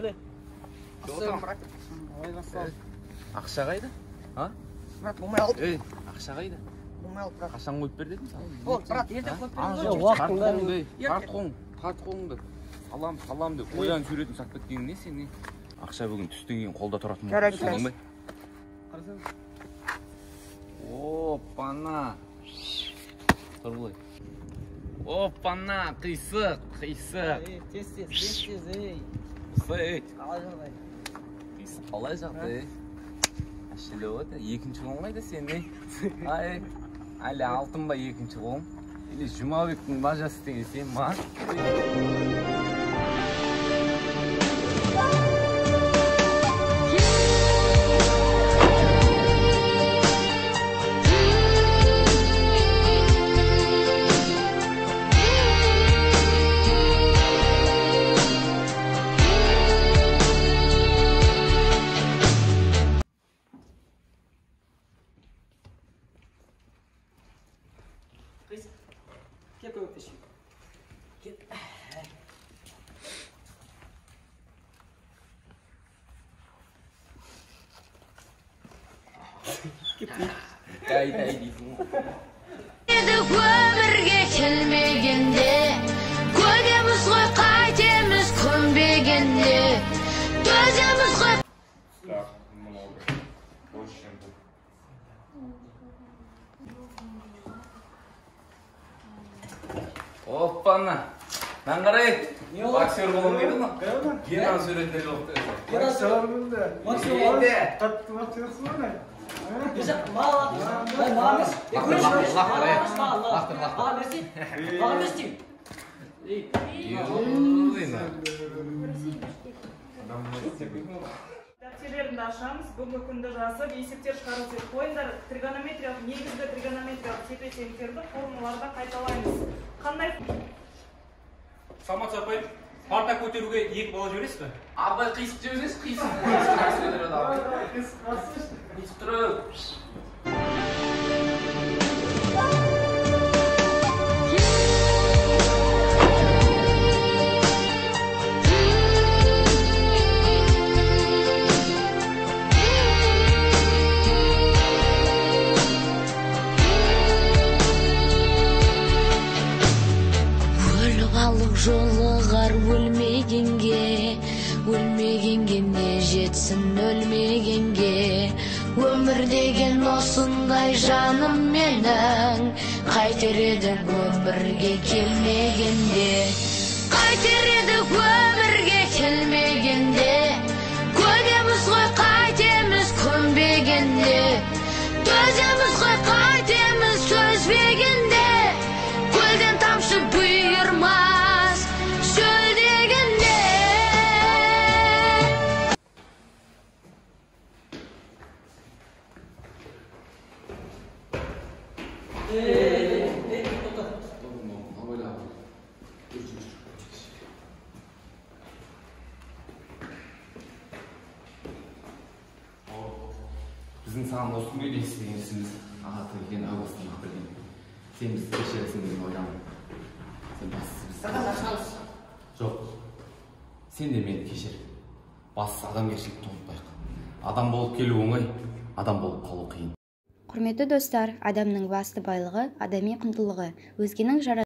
Келе. Ақша қайда? А? Брат, болмай алып. Ей, ақша қайда? Болмай алып, брат. Қашан қойып бер дедің? Болды, брат, ерте қойып Тарт қолыңды. Салам деп. Қоян суретін сатып кеткенің не сен не? Ақша бүгін түстен кейін қолда тұратын болсын. Опана. Тұр былай. Опана, қисық. Тез, ей. Сәйт. Қалай жағдай? Қисық қалай жағдай? Әшілі өті. Екінші қолың қайда сен не? Ай, әлі алтын ба екінші қолың? Или Жұмабектің бажасы деген сен ма? Кеп көмектесейін. Кеп. Тай дейсің. Өмірге келмегенде, көгеміз ғой қайтеміз көнбегенде, төземіз ғой. Так, много. Больше, чем тут. Оппана. Мен қарай. Боксер болуым келді ма? Генан суретінде жоқты. Боксер болды. Қатты боксерсің ғой. Дәптерлерді ашамыз, бүгінгі күнді жазып, есептер шығарып қойыңдар. Тригонометриялық, негізгі тригонометриялық тепе-теңдіктерді формулаларда қайталаймыз. Қандай? Самат апай, парта көтеруге 2 бала жібересіз бе? Абай қисық жібересіз, қисық. Қисық тұрып. Жолығар өлмегенге не жетсін өлмегенге. Өмір деген осындай жаным менің, қайтер едік өмірге келмегенде. Қайтер едік өмірге келмегенде, көгеміз ғой қайтеміз көнбегенде, төземіз ғой қайтеміз төзбегенде, көлден тамшы бұйырмас шөл дегенде. Біздің саған осы күнге дейін істеген ісіміз ағаты екен, ағасының ақырген. Сен бізді кешіресің деп ойламын. Сен бассыз. Жоқ. Сен де мені кешір. Бассыз адамгершілікті ұмытпайық. Адам болып келу оңай, адам болып қалу қиын. Құрметті достар, адамның басты байлығы адами құндылығы. Өзгенің